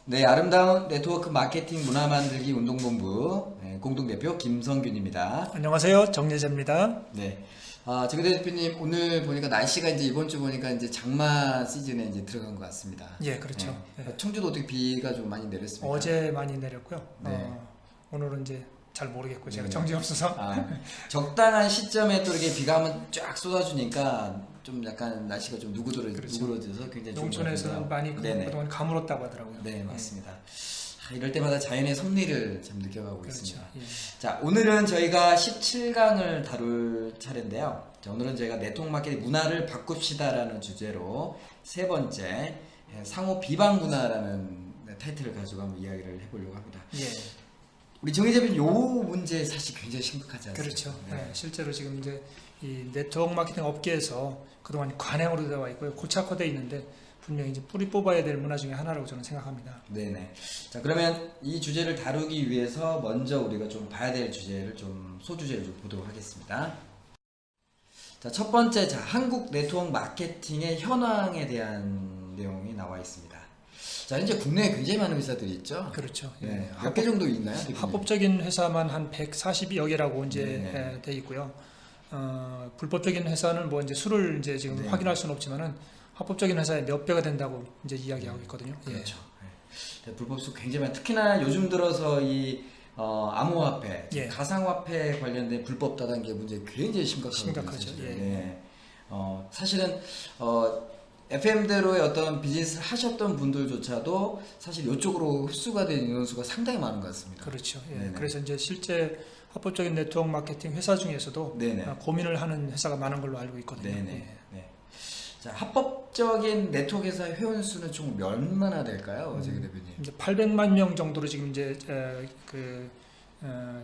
네, 아름다운 네트워크 마케팅 문화 만들기 운동본부 공동대표 김성균입니다. 안녕하세요. 정예재입니다. 네, 정 대표님 오늘 보니까 날씨가 이제 이번 주 보니까 이제 장마 시즌에 이제 들어간 것 같습니다. 예, 그렇죠. 네. 청주도 어떻게 비가 좀 많이 내렸습니까? 어제 많이 내렸고요. 네. 오늘은 이제 잘 모르겠고 제가 네. 정지 없어서. 적당한 시점에 또 이렇게 비가 한번 쫙 쏟아주니까 좀 약간 날씨가 좀 그렇죠. 누그러져서 굉장히 좋은 것 농촌에서는 같아요. 많이 네네. 그동안 가물었다고 하더라고요. 네, 맞습니다. 이럴 때마다 자연의 섭리를 참 느껴가고 그렇죠. 있습니다. 예. 자, 오늘은 저희가 17강을 다룰 차례인데요. 자, 오늘은 저희가 네트워크 마케팅 문화를 바꿉시다라는 주제로 세 번째 상호 비방 문화라는 타이틀을 가지고 한번 이야기를 해보려고 합니다. 예. 우리 정희재 대표님, 요 문제 사실 굉장히 심각하지 않습니까? 그렇죠. 네. 네, 실제로 지금 이제 이 네트워크 마케팅 업계에서 그동안 관행으로 되어 있고요. 고착화되어 있는데 분명히 이제 뿌리 뽑아야 될 문화 중에 하나라고 저는 생각합니다. 네네. 자, 그러면 이 주제를 다루기 위해서 먼저 우리가 좀 봐야 될 주제를 좀 소주제를 좀 보도록 하겠습니다. 자, 첫 번째, 자, 한국 네트워크 마케팅의 현황에 대한 내용이 나와 있습니다. 자, 현재 국내에 굉장히 많은 회사들이 있죠. 그렇죠. 예. 네. 몇 개 정도 있나요? 대표님? 합법적인 회사만 한 140여 개라고 이제 네네. 돼 있고요. 불법적인 회사는 뭐 이제 수를 이제 지금 네. 확인할 수는 없지만은 합법적인 회사의 몇 배가 된다고 이제 이야기하고 있거든요. 예. 그렇죠. 네. 불법수 굉장히 많아요. 특히나 요즘 들어서 이 암호화폐, 예. 가상화폐 관련된 불법 다단계 문제 굉장히 심각하거든요. 심각하죠. 사실은. 예. 네. 사실은 FM대로의 어떤 비즈니스를 하셨던 분들조차도 사실 이쪽으로 흡수가 된 인원수가 상당히 많은 것 같습니다. 그렇죠. 예. 네네. 그래서 이제 실제 합법적인 네트워크 마케팅 회사 중에서도 네네. 고민을 하는 회사가 많은 걸로 알고 있거든요. 네네. 예. 네. 자, 합법적인 네트워크 회사 회원 수는 총 얼마나 될까요, 정 대표님? 이제 800만 명 정도로 지금 이제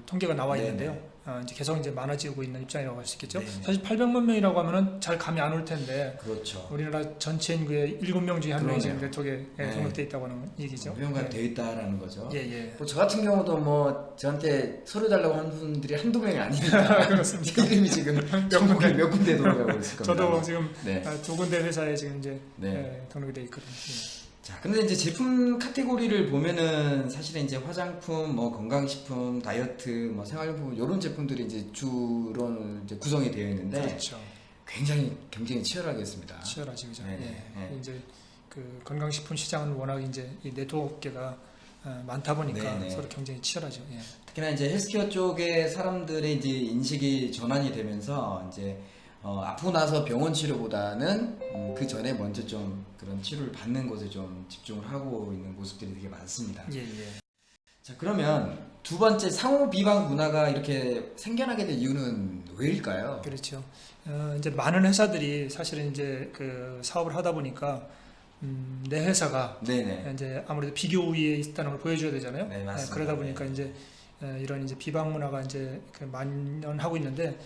통계가 나와 네네. 있는데요. 이제 계속 이제 많아지고 있는 입장이라고 할 수 있겠죠. 네네. 사실 800만 명이라고 하면은 잘 감이 안 올 텐데 그렇죠. 우리나라 전체 인구의 7명 중에 한 명이 지금 그러네요. 네트워크에 네. 등록돼 있다고 하는 얘기죠. 회원가입 예. 되어 있다라는 거죠. 예, 예. 뭐 저 같은 경우도 뭐 저한테 서류 달라고 하는 분들이 한두 명이 아니니까 그렇습니까? 이름이 지금 몇 군데 돌아가고 있을 겁니다. 저도 지금 네. 두 군데 회사에 지금 이제 네. 등록이 돼 있거든요. 예. 자, 근데 이제 제품 카테고리를 보면은 사실은 이제 화장품, 뭐 건강식품, 다이어트, 뭐 생활용품 이런 제품들이 이제 주로 이제 구성이 되어 있는데 그렇죠. 굉장히 경쟁이 치열하겠습니다. 치열하죠, 그죠? 네네. 예. 네. 이제 그 건강식품 시장은 워낙 이제 이 네트워크가 많다 보니까 네네. 서로 경쟁이 치열하죠. 예. 특히나 이제 헬스케어 쪽에 사람들의 이제 인식이 전환이 되면서 이제 아프고 나서 병원 치료보다는 그 전에 먼저 좀 그런 치료를 받는 것에 좀 집중을 하고 있는 모습들이 되게 많습니다. 예, 예. 자, 그러면 두 번째 상호 비방 문화가 이렇게 생겨나게 된 이유는 왜일까요? 그렇죠. 이제 많은 회사들이 사실은 이제 그 사업을 하다 보니까 내 회사가 네네. 이제 아무래도 비교 우위에 있다는 걸 보여줘야 되잖아요. 네, 맞습니다. 그러다 보니까 네. 이제 이런 이제 비방 문화가 이제 그 만연하고 있는데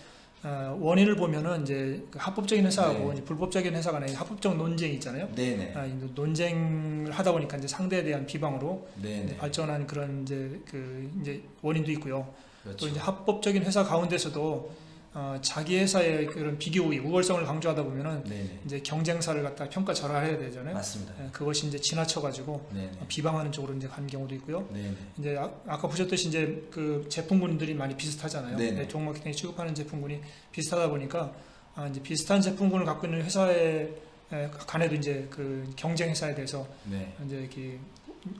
원인을 보면은 이제 그 합법적인 회사하고 네. 이제 불법적인 회사 간의 합법적 논쟁이 있잖아요. 네네. 이 논쟁을 하다 보니까 이제 상대에 대한 비방으로 네네. 발전한 그런 이제 원인도 있고요. 그렇죠. 또 이제 합법적인 회사 가운데서도 자기 회사의 그런 비교 우위, 우월성을 강조하다 보면은 네네. 이제 경쟁사를 갖다 평가절하해야 되잖아요. 맞습니다. 그것이 이제 지나쳐가지고 네네. 비방하는 쪽으로 이제 가는 경우도 있고요. 네네. 이제 아까 보셨듯이 이제 그 제품군들이 많이 비슷하잖아요. 네네. 네트워크 마케팅에 취급하는 제품군이 비슷하다 보니까 이제 비슷한 제품군을 갖고 있는 회사에 간에도 이제 그 경쟁 회사에 대해서 네. 이제 이렇게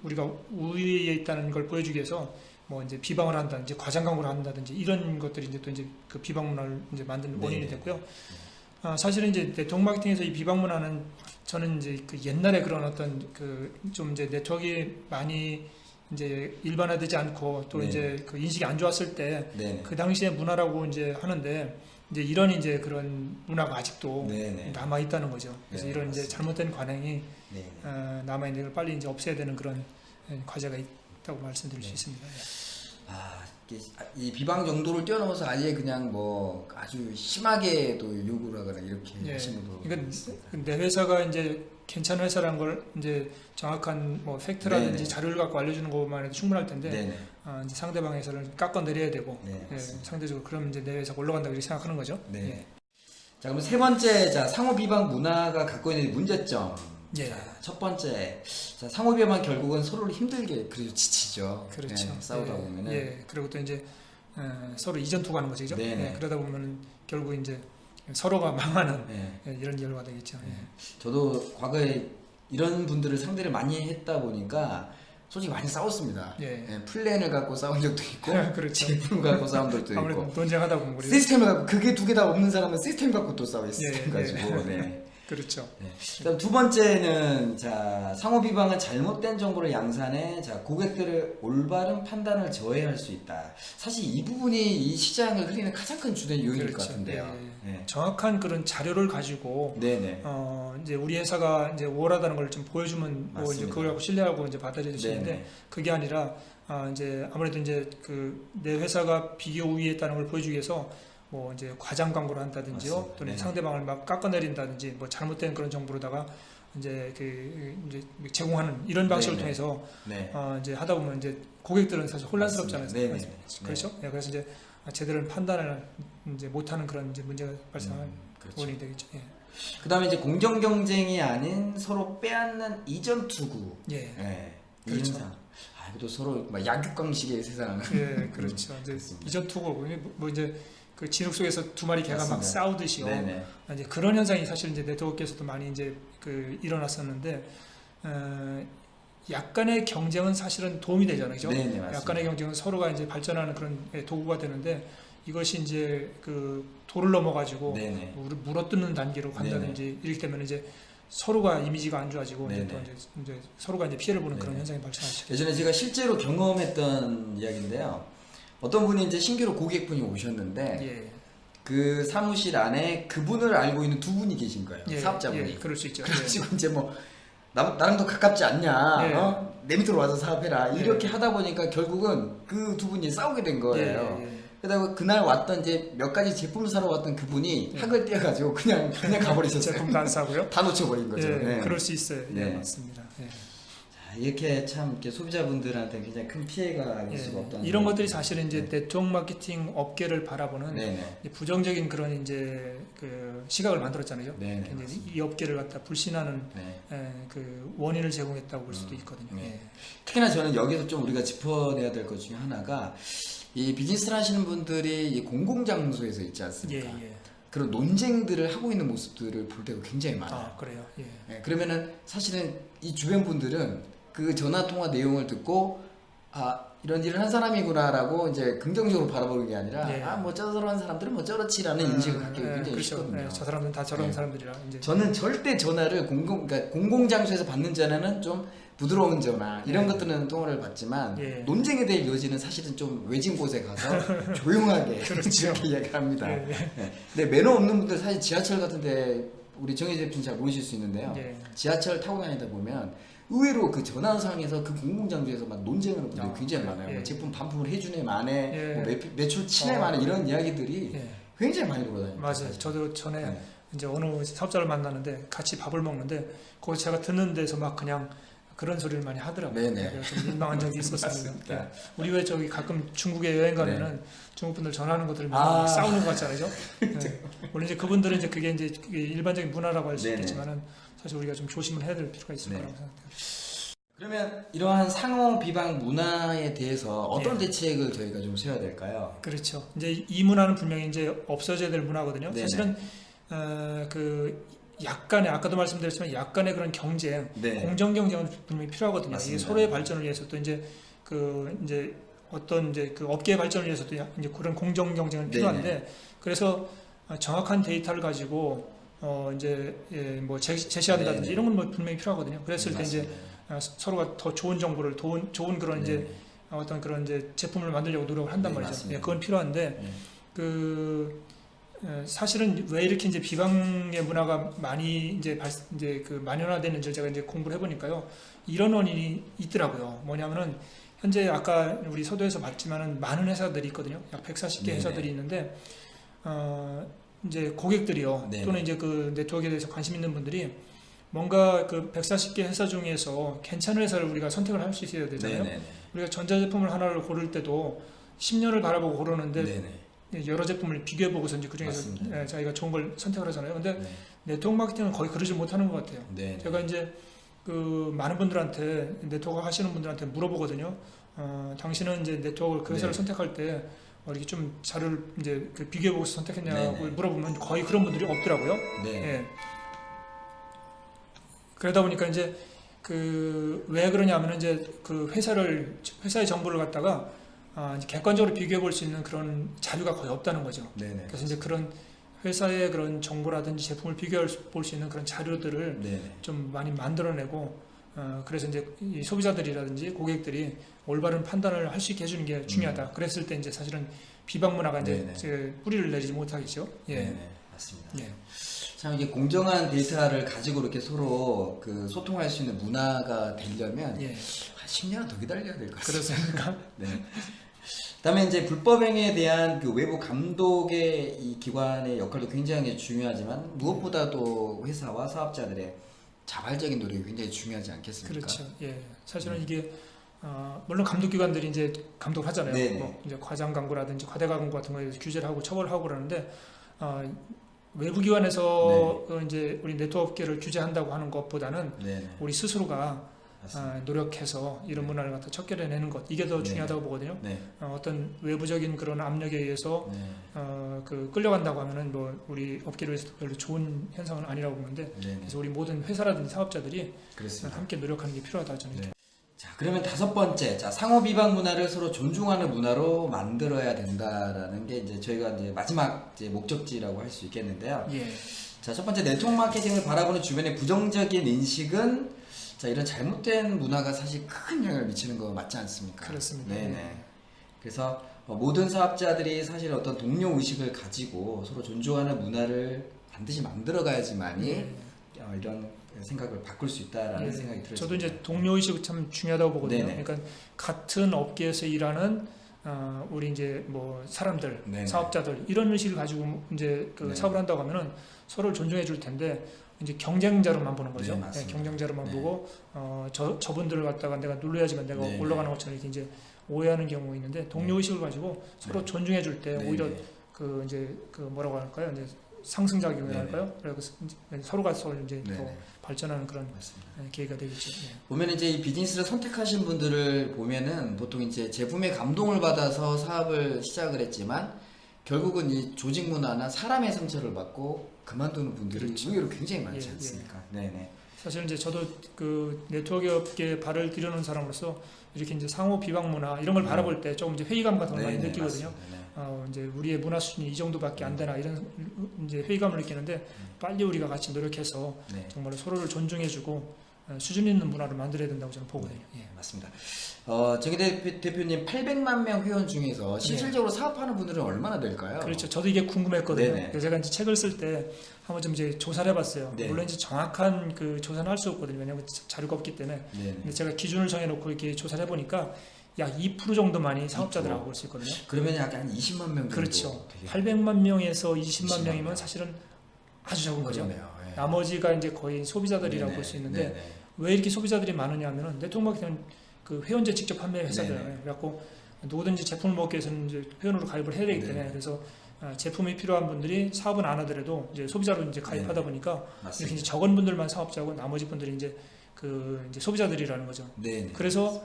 우리가 우위에 있다는 걸 보여주기 위해서 뭐 이제 비방을 한다든지 과장 광고를 한다든지 이런 것들이 이제 또 이제 그 비방 문화를 이제 만드는 원인이 네네. 됐고요. 사실은 이제 네트워크 마케팅에서 이 비방 문화는 저는 이제 그 옛날에 그런 어떤 그 좀 이제 네트워크가 많이 이제 일반화되지 않고 또 네네. 이제 그 인식이 안 좋았을 때 네네. 그 당시의 문화라고 이제 하는데 이제 이런 이제 그런 문화가 아직도 네네. 남아 있다는 거죠. 그래서 네, 이런 이제 맞습니다. 잘못된 관행이 네네. 남아 있는 걸 빨리 이제 없애야 되는 그런 과제가 있다고 말씀드릴 수 있습니다. 이 비방 정도를 뛰어넘어서 아예 그냥 뭐 아주 심하게도 요구를 하거나 이렇게 예. 하시는 분도 그러니까 있습니다. 내 회사가 이제 괜찮은 회사라는 걸 이제 정확한 뭐 팩트라든지 네네. 자료를 갖고 알려주는 것만 해도 충분할 텐데 네네. 이제 상대방 회사를 깎아 내려야 되고 네, 예, 맞습니다. 상대적으로 그럼 이제 내 회사가 올라간다고 이렇게 생각하는 거죠. 네. 예. 자, 그럼 세 번째, 자, 상호 비방 문화가 갖고 있는 문제점 예. 자, 첫 번째, 자, 상호비만 결국은 서로를 힘들게 그래도 지치죠. 그렇죠. 네, 싸우다 예, 보면은. 예. 그리고 또 이제 서로 이전 투구하는 거죠, 그죠? 네네. 예, 그러다 보면은 결국 이제 서로가 망하는 네. 예, 이런 결과가 되겠죠. 예. 저도 과거에 이런 분들을 상대를 많이 했다 보니까 솔직히 많이 싸웠습니다. 예. 네, 플랜을 갖고 싸운 적도 있고 그렇죠. 제품을 갖고 싸운 적도 아무래도 있고 논쟁하다 보면 그래요. 시스템을 갖고 그게 두 개 다 없는 사람은 시스템 갖고 또 싸워요. 시스템 예, 가지고. 네. 그렇죠. 네. 그다음 두 번째는 자 상호 비방은 잘못된 정보를 양산해 자 고객들의 올바른 판단을 저해할 수 있다. 사실 이 부분이 이 시장을 흘리는 가장 큰 주된 요인일 것 그렇죠. 같은데요. 예. 네. 정확한 그런 자료를 가지고 네네. 이제 우리 회사가 이제 우월하다는 걸 좀 보여주면 뭐 이제 맞습니다. 그걸 갖고 신뢰하고 이제 받아들일 수 있는데 네네. 그게 아니라 이제 아무래도 이제 그 내 회사가 비교 우위에 있다는 걸 보여주기 위해서 뭐 이제 과장 광고를 한다든지요, 맞습니다. 또는 네네. 상대방을 막 깎아내린다든지 뭐 잘못된 그런 정보로다가 이제 그 이제 제공하는 이런 방식을 네네. 통해서 네. 이제 하다 보면 이제 고객들은 사실 혼란스럽잖아요. 맞습니다. 네네. 그렇죠? 예, 그래서 이제 제대로 판단을 이제 못하는 그런 이제 문제가 발생하는 그렇죠. 원인이 되겠죠. 예. 그다음에 이제 공정 경쟁이 아닌 서로 빼앗는 이전 투구. 예. 네. 이 그렇죠. 현상. 아, 이것도 서로 막 약육강식의 세상. 예, 그렇죠. 이제 그렇습니다. 이전 투고 뭐 이제 그 진흙 속에서 두 마리 개가 막 맞습니다. 싸우듯이요. 네네. 이제 그런 현상이 사실 이제 네트워크에서도 많이 이제 그 일어났었는데 약간의 경쟁은 사실은 도움이 되잖아요, 그죠? 네네 맞습니다. 약간의 경쟁은 서로가 이제 발전하는 그런 도구가 되는데 이것이 이제 그 도를 넘어가지고 네네. 물어뜯는 단계로 간다든지 이렇게 되면 이제 서로가 이미지가 안 좋아지고 이제 또 네네. 이제 서로가 이제 피해를 보는 그런 네네. 현상이 발생하시죠. 예전에 제가 실제로 경험했던 이야기인데요. 어떤 분이 이제 신규로 고객분이 오셨는데 예. 그 사무실 안에 그분을 알고 있는 두 분이 계신 거예요. 예, 사업자분이. 예, 그럴 수 있죠. 그래가지고 이제 뭐 나랑 더 가깝지 않냐, 예. 내 밑으로 와서 사업해라 예. 이렇게 하다 보니까 결국은 그 두 분이 싸우게 된 거예요. 예, 예. 그러다가 그날 왔던 이제 몇 가지 제품을 사러 왔던 그분이 예. 학을 떼어가지고 그냥 가버리셨어요. 제품도 안 사고요. 다 놓쳐버린 거죠. 예, 네. 그럴 수 있어요. 예, 네. 맞습니다. 예. 자, 이렇게 참 이렇게 소비자분들한테 굉장히 큰 피해가 있을 예, 수가 없다는 이런 거. 것들이 사실은 이제 네트워크 마케팅 업계를 바라보는 네네. 이제 부정적인 그런 이제 그 시각을 만들었잖아요. 네네. 이제 맞습니다. 이 업계를 갖다 불신하는 네. 그 원인을 제공했다고 볼 수도 있거든요. 네. 예. 특히나 저는 여기서 좀 우리가 짚어내야 될 것 중에 하나가 이 비즈니스를 하시는 분들이 이 공공장소에서 있지 예, 않습니까? 예. 그런 논쟁들을 하고 있는 모습들을 볼 때가 굉장히 많아요. 아, 그래요. 예. 네, 그러면은 사실은 이 주변 분들은 그 전화 통화 내용을 듣고 아 이런 일을 한 사람이구나라고 이제 긍정적으로 바라보는 게 아니라 예. 아 뭐 저런 사람들은 뭐 저렇지라는 인식을 갖기 굉장히 그렇죠. 쉽거든요. 예, 저 사람들은 다 저런 네. 사람들이라 이제 저는 절대 전화를 그러니까 공공장소에서 받는 전화는 좀 부드러운 전화 이런 네. 것들은 통화를 받지만 예. 논쟁에 대해 여지는 사실은 좀 외진 곳에 가서 조용하게 그렇죠. 이렇게 이야기합니다. 예, 예. 네. 근데 매너 없는 분들 사실 지하철 같은데 우리 정희 제품 잘 모르실 수 있는데요. 예. 지하철 타고 다니다 보면 의외로 그 전화상에서 그 공공장소에서 막 논쟁하는 분들이 아, 굉장히 많아요. 예. 뭐 제품 반품을 해주네 마네, 예. 뭐 매출 치네 마네 이런 이야기들이 예. 굉장히 많이 돌아다니죠. 맞아요. 사실. 저도 전에 네. 이제 어느 사업자를 만나는데 같이 밥을 먹는데 거기 제가 듣는 데서 막 그냥 그런 소리를 많이 하더라고요. 네네. 그래서 좀 민망한 적이 있었습니다. 맞습니다. 예. 우리 왜 저기 가끔 중국에 여행 가면은 중국 분들 전화하는 것들을 막 아. 싸우는 것 같잖아요. 네. 물론 이제 그분들은 이제 그게 이제 일반적인 문화라고 할 수 네네. 있겠지만은 사실 우리가 좀 조심을 해야 될 필요가 있을 네. 거라고 생각해요. 그러면 이러한 상호 비방 문화에 대해서 어떤 예. 대책을 저희가 좀 세워야 될까요? 그렇죠. 이제 이 문화는 분명히 이제 없어져야 될 문화거든요. 네네. 사실은 그 약간의 아까도 말씀드렸지만 약간의 그런 경쟁, 네. 공정 경쟁은 분명히 필요하거든요. 이게 맞습니다. 서로의 발전을 위해서 또 이제 그 이제 어떤 이제 그 업계의 발전을 위해서도 이제 그런 공정 경쟁은 필요한데 그래서 정확한 데이터를 가지고 이제 뭐 제시한다든지 네네. 이런 건 뭐 분명히 필요하거든요. 그랬을 때 이제 맞습니다. 서로가 더 좋은 정보를 좋은 그런 이제 네. 어떤 그런 이제 제품을 만들려고 노력을 한단 네, 말이죠. 맞습니다. 예, 그건 필요한데 네. 그 사실은 왜 이렇게 이제 비방의 문화가 많이 이제 그 만연화되는지 제가 이제 공부를 해보니까요. 이런 원인이 있더라고요. 뭐냐면은 현재 아까 우리 서도에서 봤지만은 많은 회사들이 있거든요. 약 140개 네네. 회사들이 있는데 이제 고객들이요. 네네. 또는 이제 그 네트워크에 대해서 관심 있는 분들이 뭔가 그 140개 회사 중에서 괜찮은 회사를 우리가 선택을 할 수 있어야 되잖아요. 네네. 우리가 전자제품을 하나를 고를 때도 10년을 바라보고 고르는데 네네. 여러 제품을 비교해 보고서 이제 그 중에서 맞습니다. 자기가 좋은 걸 선택을 하잖아요. 근데 네. 네트워크 마케팅은 거의 그러지 못하는 것 같아요. 네. 제가 이제 그 많은 분들한테 네트워크 하시는 분들한테 물어보거든요. 당신은 이제 네트워크를 그 회사를 네. 선택할 때 이렇게 좀 자료를 이제 그 비교해 보고서 선택했냐고 네네. 물어보면 거의 그런 분들이 없더라고요. 네. 예. 그러다 보니까 이제 그 왜 그러냐면은 이제 그 회사의 정보를 갖다가 이제 객관적으로 비교해 볼 수 있는 그런 자료가 거의 없다는 거죠. 네네. 그래서 이제 그런 회사의 그런 정보라든지 제품을 비교해 볼 수 있는 그런 자료들을 네네. 좀 많이 만들어내고 그래서 이제 이 소비자들이라든지 고객들이 올바른 판단을 할 수 있게 해주는 게 중요하다. 그랬을 때 이제 사실은 비방 문화가 네네. 이제 뿌리를 내리지 못하겠죠. 예. 네네. 맞습니다. 예. 참 이게 공정한 데이터를 가지고 이렇게 서로 그 소통할 수 있는 문화가 되려면 예. 한 10년은 더 기다려야 될 것 같습니다. 그렇습니까? 네. 그다음에 이제 불법행위에 대한 그 외부 감독의 이 기관의 역할도 굉장히 중요하지만 무엇보다도 회사와 사업자들의 자발적인 노력이 굉장히 중요하지 않겠습니까? 그렇죠. 예. 사실은 이게 물론 감독기관들이 이제 감독을 하잖아요. 네네. 뭐 이제 과장 광고라든지 과대 광고 같은 거에 규제를 하고 처벌하고 그러는데 외부 기관에서 이제 우리 네트워크 업계를 규제한다고 하는 것보다는 네. 우리 스스로가 맞습니다. 노력해서 이런 문화를 갖다 척결해내는 것 이게 더 네. 중요하다고 보거든요. 네. 어떤 외부적인 그런 압력에 의해서 네. 그 끌려간다고 하면은 뭐 우리 업계를 위해서 별로 좋은 현상은 아니라고 보는데 네. 그래서 우리 모든 회사라든지 사업자들이 그렇습니다. 함께 노력하는 게 필요하다 저는. 네. 자, 그러면 다섯 번째, 자, 상호 비방 문화를 서로 존중하는 문화로 만들어야 된다라는 게 이제 저희가 이제 마지막 이제 목적지라고 할 수 있겠는데요. 예. 자, 첫 번째 네트워크 마케팅을 바라보는 주변의 부정적인 인식은 자, 이런 잘못된 문화가 사실 큰 영향을 미치는 거 맞지 않습니까? 그렇습니다. 네네. 그래서 모든 사업자들이 사실 어떤 동료 의식을 가지고 서로 존중하는 문화를 반드시 만들어가야지만이 예. 이런 생각을 바꿀 수 있다라는 예. 생각이 들어요. 저도 이제 동료 의식이 참 중요하다고 보거든요. 네네. 그러니까 같은 업계에서 일하는 우리 이제 뭐 사람들, 네네. 사업자들 이런 의식을 가지고 이제 그 네. 사업을 한다고 하면은 서로를 존중해 줄 텐데 이제 경쟁자로만 보는 거죠. 네, 맞습니다. 경쟁자로만 네. 보고 저분들을 갖다가 내가 눌러야지만 내가 네, 올라가는 것처럼 이렇게 이제 오해하는 경우가 있는데 동료 의식을 가지고 서로 존중해 줄 때 네, 오히려 네. 그 이제 그 뭐라고 할까요? 이제 상승작용이 네, 할까요? 그래서 서로가 서로 이제 네, 더 네. 발전하는 그런 맞습니다. 계기가 되겠죠. 예. 보면 이제 이 비즈니스를 선택하신 분들을 보면은 보통 이제 제품에 감동을 받아서 사업을 시작을 했지만 결국은 이 조직 문화나 사람의 상처를 받고 그만두는 분들이 그렇죠. 의외로 굉장히 많지 예, 않습니까? 네네. 사실 이제 저도 그 네트워크 업계에 발을 들여놓은 사람으로서 이렇게 이제 상호 비방 문화 이런 걸 네. 바라볼 때 조금 이제 회의감 같은 걸 많이 네네, 느끼거든요. 맞습니다. 네. 이제 우리의 문화 수준이 이 정도밖에 안 되나 이런 이제 회의감을 느끼는데 빨리 우리가 같이 노력해서 네. 정말 서로를 존중해주고 수준 있는 문화를 만들어야 된다고 저는 보거든요. 예. 맞습니다. 정희 대표님 800만 명 회원 중에서 실질적으로 사업하는 분들은 얼마나 될까요? 그렇죠. 저도 이게 궁금했거든요. 네네. 그래서 제가 이제 책을 쓸 때 한번 좀 이제 조사를 해봤어요. 네. 물론 이제 정확한 그 조사는 할 수 없거든요. 왜냐하면 자료가 없기 때문에. 네네. 근데 제가 기준을 정해놓고 이렇게 조사를 해보니까 약 2% 정도만이 사업자들하고 볼 수 있거든요. 그러면 약간 한 20만 명 정도. 그렇죠. 되게 800만 명에서 20만 20만 명이면 명. 사실은 아주 적은 거죠. 그러네요. 예. 나머지가 이제 거의 소비자들이라고 네네. 볼 수 있는데 네네. 왜 이렇게 소비자들이 많으냐 하면은 네트워크 마케팅은 그 회원제 직접 판매 회사잖아요. 네네. 그래갖고 누구든지 제품을 먹기 위해서는 이제 회원으로 가입을 해야 되기 때문에 네네. 그래서 제품이 필요한 분들이 사업은 안 하더라도 이제 소비자로 이제 가입하다 네네. 보니까 이렇게 맞습니다. 이제 적은 분들만 사업자고 나머지 분들이 이제 그 이제 소비자들이라는 거죠. 네네. 그래서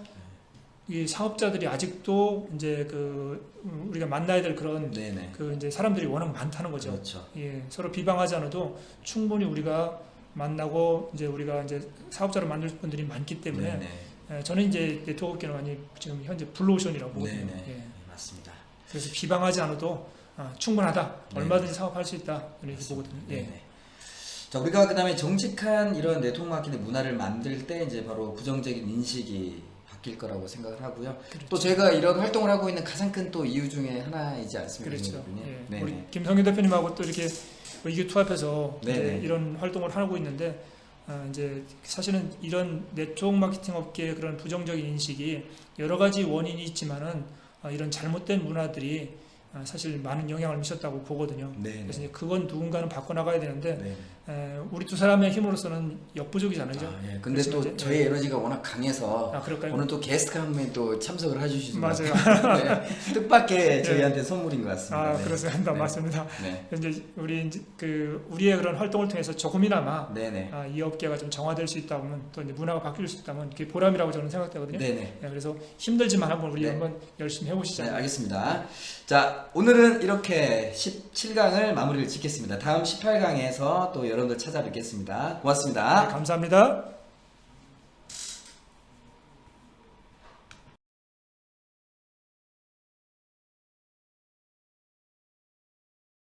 이 사업자들이 아직도 이제 그 우리가 만나야 될 그런 네네. 그 이제 사람들이 워낙 많다는 거죠. 그렇죠. 예, 서로 비방하지 않아도 충분히 우리가 만나고 이제 우리가 이제 사업자로 만들 분들이 많기 때문에 네네. 저는 이제 네트워크계는 많이 지금 현재 블루오션이라고 보거든요. 네네. 예. 네, 맞습니다. 그래서 비방하지 않아도 충분하다. 네. 얼마든지 사업할 수 있다. 저는 이렇게 보거든요. 예. 네네. 자, 우리가 그다음에 정직한 이런 네트워크 마케팅 문화를 만들 때 이제 바로 부정적인 인식이 바뀔 거라고 생각을 하고요. 그렇죠. 또 제가 이런 활동을 하고 있는 가장 큰 또 이유 중에 하나이지 않습니까? 그렇죠. 대표님? 예. 네네. 우리 김성규 대표님하고 또 이렇게 의기투합해서 이제 네네. 이런 활동을 하고 있는데 이제 사실은 이런 네트워크 마케팅 업계의 그런 부정적인 인식이 여러 가지 원인이 있지만은 이런 잘못된 문화들이 사실 많은 영향을 미쳤다고 보거든요. 네네. 그래서 이제 그건 누군가는 바꿔나가야 되는데 네네. 우리 두 사람의 힘으로서는 역부족이잖아요. 예. 근데 또 이제, 저희 에너지가 워낙 강해서 그럴까요? 오늘 또 게스트가 한 분 또 참석을 해주시는 것 맞아요. 같아요. 네. 뜻밖의 저희한테 선물인 것 같습니다. 네. 그렇습니다. 네. 맞습니다. 네. 이제 우리의 그런 활동을 통해서 조금이나마 네네. 이 업계가 좀 정화될 수 있다면 또 이제 문화가 바뀔 수 있다면 그게 보람이라고 저는 생각되거든요. 네네. 그래서 힘들지만 한번 우리 네. 한번 열심히 해보시죠. 네, 알겠습니다. 자, 오늘은 이렇게 17강을 마무리를 짓겠습니다. 다음 18강에서 또 여러분들 찾아뵙겠습니다. 고맙습니다. 감사합니다.